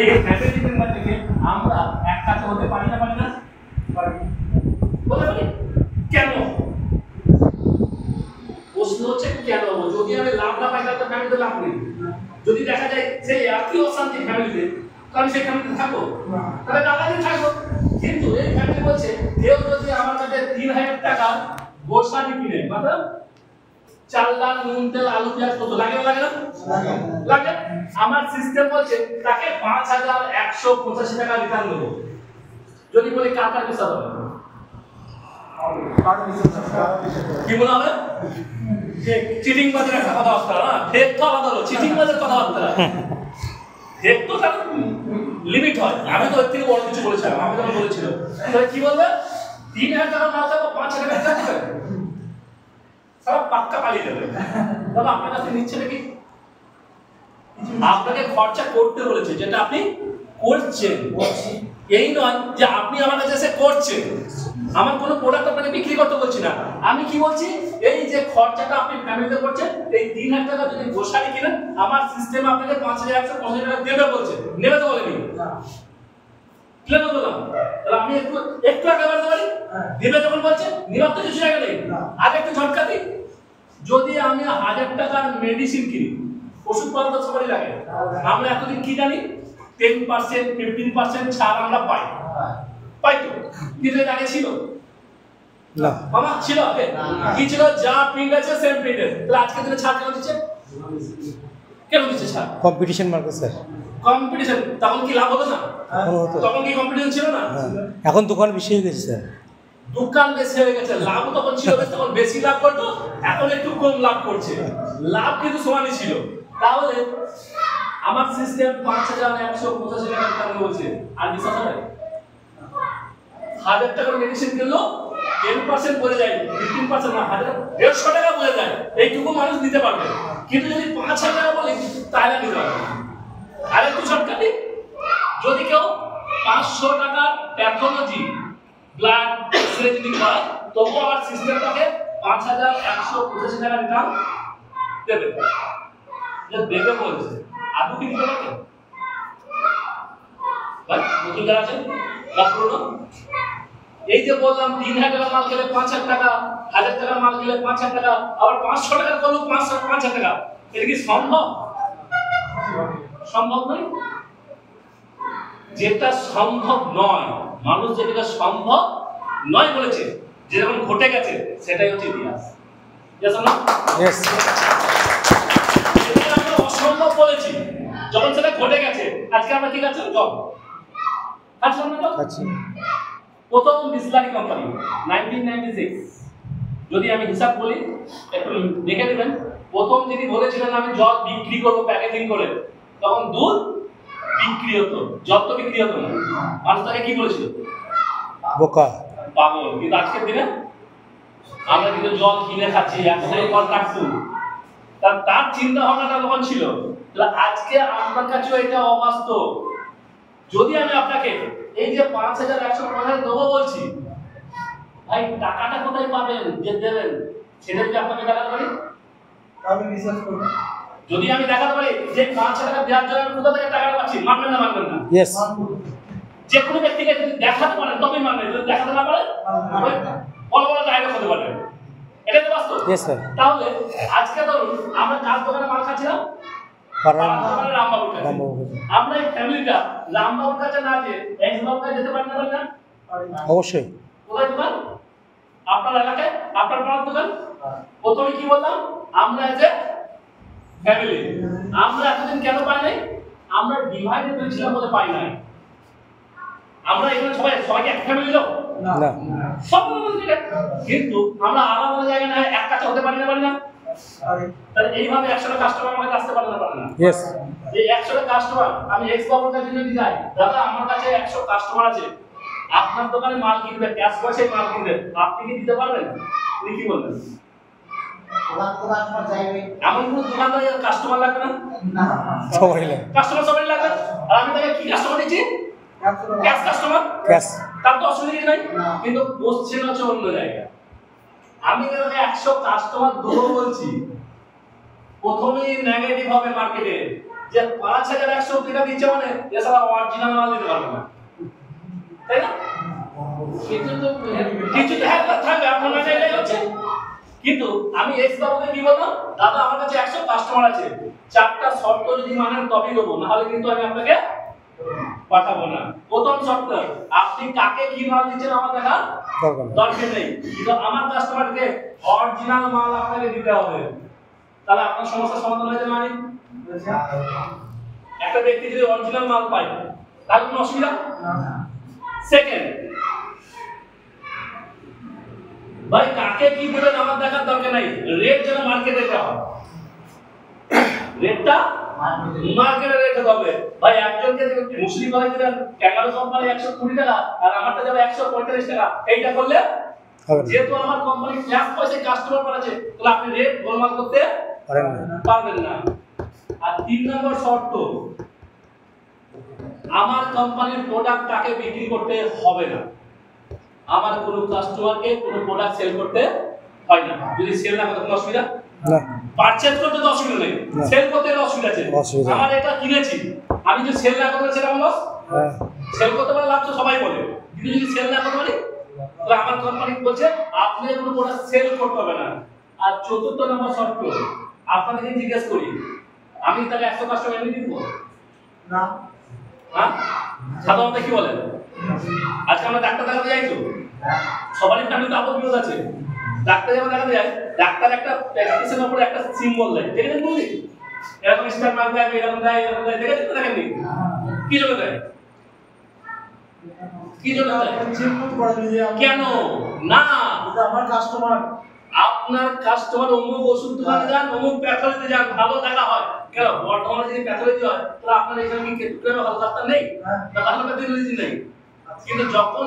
এই family member থেকে আমরা এক কাছে হতে পারি না বলতে পারি কেন? প্রশ্ন হচ্ছে কেন? যদি আমি লাভ না পাই তাহলে ফ্যামিলিতে লাভ নেই। যদি দেখা যায় সেই একই অশান্তি ফ্যামিলিতে, তাহলে সেই ফ্যামিলিতে থাকবো, তাহলে টাকাতে থাকবো। কিন্তু এই ফ্যামিলি বলছে কেউ যদি আমার কাছে 3000 টাকা গোশানি কিনে, मतलब চাল ডাল নুন তেল আলু পেঁয়াজ কত লাগে না লাগে, আমার সিস্টেম বলছে তাকে 5185 টাকা রিটার্ন দেবো। যদি বলি কাকার বিষয় হবে কি মনে হবে? চিটিং বাজের একটা কথাবার্তা না, ফেক তো আলাদা হলো, চিটিং বাজের কথাবার্তা। ফেক তো তার লিমিট হয়। আমি তো এর থেকে বড় কিছু বলেছিলাম, আমি তখন বলেছিল তাহলে কি বলবে 3000 টাকা মাল খাবো 5000 টাকা দিবে, সব পাক্কা পালিয়ে যাবে। তবে আপনার কাছে নিচ্ছে নাকি? আপনাকে খরচা করতে বলেছে, যেটা আপনি করছেন। এই নয় যে আপনি আমার কাছে এসে করছেন, আমার কোনো প্রোডাক্ট আপনাকে বিক্রি করতে বলছি না। আমি কি বলছি, এই যে খরচাটা আপনি ফ্যামিলিতে করছেন, এই 3000 টাকা যদি গোশারি কিনেন, আমার সিস্টেম আপনাকে 5150 টাকা দেবে বলছে। নেবে তো বলেনি? ক্লিয়ার বললাম? তাহলে আমি একটু আগে বলতে পারি দেবে যখন বলছে, নেবার তো কিছু জায়গা নেই। আর একটু ঝটকা দিই, যদি আমি 1000 টাকার মেডিসিন কিনি, ওষুধ পাওয়া তো সবারই লাগে, আমরা এতদিন কি জানি 10% 15% ছাড় আমরা পাই তো, কিন্তু এর আগে ছিল না মামা? ছিল আগে কি ছিল? যা প্রিন্ট আছে সেম প্রিন্ট আছে। তাহলে আজকে দিনে ছাড় কেন দিচ্ছে? কেন দিচ্ছে ছাড়? Competition market sir, competition. তখন কি লাভ হতো না? তখন কি কম্পিটিশন ছিল না? এখন দোকান বেশি হয়ে গেছে স্যার। দোকান বেশি হয়ে গেছে, লাভ তখন ছিল বেশি, তখন বেশি লাভ করতো, এখন একটু কম লাভ করছে। লাভ কিন্তু সমানই ছিল। তাহলে আমার সিস্টেম 5185 টাকা টাকা বলছে, আর বিশ্বাস হবে 1000 টাকার মেডিসিন কিনলো 10% বলে যায়, 15% না, 150 টাকা বলে যায়, এইটুকু মানুষ দিতে পারবে। কিন্তু যদি 5000 টাকা বলে তাহলে দিতে পারবে। আর একটু শর্টকাটে, যদি কেউ 500 টাকার প্যাথোলজি ব্লাড এক্সরে যদি হয়, তবু আমার সিস্টেমটাকে 5185 টাকা রিটার্ন দেবে। যে দেবে বলছে, আদৌ কি দিতে পারবে? ভাই নতুন যারা আছেন পুরনো, এই যে বললাম 3000 টাকা মাল খেলে 5000 টাকা, 1000 টাকা মাল খেলে 5000 টাকা, আবার 500 টাকা করলো 5000 টাকা, এটা কি সম্ভব? সম্ভব নয়। যেটা সম্ভব নয়, মানুষ যেটা সম্ভব নয় বলেছে, যে যখন ঘটে গেছে, সেটাই হচ্ছে ইতিহাস। যেটা আমরা অসম্ভব বলেছি, যখন সেটা ঘটে গেছে, আজকে আমরা কি করছি? জব খাচ্ছি। প্রথম বিসলারি কোম্পানি 1996, যদি আমি হিসাব বলি একটু দেখে নেবেন। প্রথম যিনি বলেছিলেন আমি জল বিক্রি করবো প্যাকেজিং করে, তখন দুধ বিক্রি হতো, জল তো বিক্রি হতো না। মানুষ তাকে কি বলেছিল? বোকা, পাগল। কিন্তু আজকের দিনে আমরা কিন্তু জল কিনে খাচ্ছি, একসাথে কন্ট্রাক্ট। তার চিন্তা ভাবনাটা তখন ছিল। আজকে আপনার কাছে এটা অবাস্তব। যদি আমি আপনাকে এই যে 5150 দেবো বলছি, ভাই টাকাটা কোথায় পাবেন যে দেবেন, সেটা যদি আপনাকে দেখাতে পারি, তাহলে রিসার্চ করুন। যদি আমি দেখাতে পারি যে 5000 টাকা দেওয়ার জন্য আমি কোথা থেকে টাকাটা পাচ্ছি, মানবেন না? ইয়েস। যে কোনো ব্যক্তিকে যদি দেখাতে পারেন তবেই মানবেন, যদি দেখাতে না পারেন বড় বড় ডায়লগ হতে পারে। এটা তো বাস্তব। Yes sir. তাহলে আজকে ধরুন আমরা কার দোকানে মাল খাচ্ছিলাম? রামবাবুর কাছে। আমরা এই ফ্যামিলিটা রামবাবুর কাছে না যে এক্সবাবুর কাছে যেতে পারি না? অবশ্যই। কোথায় দোকান? আপনার এলাকায়, আপনার পাড়ার দোকান। প্রথমে কি বললাম, আমরা এজ এ ফ্যামিলি। আমরা এতদিন কেন পাই নাই? আমরা ডিভাইডেড হয়েছিলাম বলে পাই নাই। আমরা এখানে সবাইকে এক ফ্যামিলি লোক না, সব কিন্তু আমরা আলাদা জায়গায় না এক কাছে হতে পারি না। তাহলে এইভাবে 100টা কাস্টমার আমার কাছে আসতে পারে না? ইয়েস। এই 100টা কাস্টমার আমি এক্স বাবুর কাছে যদি যাই, দাদা আমার কাছে 100 কাস্টমার আছে, আপনার দোকানে মাল কিনবে, ক্যাশ পয়সায় মাল কিনবে, আপনি কি দিতে পারবেন? আপনি কি বলবেন? এমন কোন দোকানদার কাস্টমার লাগবে না? সবাই লাগে, কাস্টমার সবাই লাগবে। আর আমি তাকে কি কাস্টমার দিচ্ছি? Cash customer. ক্যাশ। তার তো অসুবিধা নাই, কিন্তু কোশ্চেন হচ্ছে অন্য জায়গায়। আমি তাকে 100 কাস্টমার দেবো বলছি, প্রথমেই নেগেটিভ হবে মার্কেটে, যে 5100 টাকা দিচ্ছে মানে এছাড়া অরিজিনাল মাল দিতে পারবে না, তাই না? কিছু তো হ্যাঁ থাকবে আপনার মানে এটাই হচ্ছে। কিন্তু আমি এক্স বাবুকে কি বললাম, দাদা আমার কাছে 100 কাস্টমার আছে, 4টা শর্ত যদি মানেন তবেই দেবো, না হলে কিন্তু আমি আপনাকে পাঠাবো না। প্রথম শর্ত, আপনি কাকে কি মাল দিচ্ছেন আমার দেখা দরকার নেই, কিন্তু আমার কাস্টমারকে অরিজিনাল মাল আপনাকে দিতে হবে, তাহলে আপনার সমস্যার সমাধান হয়ে যাবে। মানে একটা ব্যক্তি যদি অরিজিনাল মাল পায় তার কোনো অসুবিধা না। সেকেন্ড, ভাই কাকে কি দেবেন আমার দেখার দরকার নাই, রেট যেন মার্কেটে দেওয়া হয়, রেটটা মার্কেটে রেট হবে। ভাই একজনকে মুসলিম কলেজ দিলেন ক্যাঙ্গারু কোম্পানি 120 টাকা আর আমারটা যাবে 145 টাকা, এইটা করলে যেহেতু আমার কোম্পানি ক্লাস পয়সা কাস্টমার পাচ্ছে, তাহলে আপনি রেট গোলমাল করতে পারবেন না। আর 3 নম্বর শর্ত, আমার কোম্পানির প্রোডাক্ট তাকে বিক্রি করতে হবে না, আমার কোনো কাস্টমারকে কোনো প্রোডাক্ট সেল করতে হয় না। যদি সেল না করতে কোনো অসুবিধা না, পারচেজ করতে তো অসুবিধা নেই, সেল করতে এর অসুবিধা আছে। আমার এটা কিনেছি, আমি যদি সেল না করতে সেটা লস, সেল করতে পারলে লাভ তো সবাই বলে, কিন্তু যদি সেল না করতে পারি তাহলে আমার কোম্পানি বলছে আপনি কোনো প্রোডাক্ট সেল করতে হবে না। আর 4র্থ নম্বর শর্ত, আপনাদেরকে জিজ্ঞেস করি, আমি তাহলে 100 কাস্টমার এনে দিব না? হ্যাঁ, সাধারণত কি বলেন? আজকে আমরা ডাক্তার দেখাতে যাই তো, সবারই ফ্যামিলিতে আপদ বিপদ আছে, ডাক্তার যখন দেখাতে যায়, ডাক্তার একটা প্রেসক্রিপশনের উপরে একটা সিম্বল দেয়, দেখেছেন বলি এরকম স্টার মার্ক দেয়, এরকম দেয়, এরকম দেয়, দেখেছেন তো দেখেননি? কি জন্য দেয়? কি জন্য দেয়? কেন না? আমার কাস্টমার, আপনার কাস্টমার অমুক ওষুধ দোকানে যান, অমুক প্যাথোলজিতে যান, ভালো দেখা হয়। কেন বর্তমানে যদি প্যাথোলজি হয় তাহলে আপনার এখানে কি ভালো ডাক্তার নেই, ভালো প্যাথোলজি নেই। কিন্তু যখন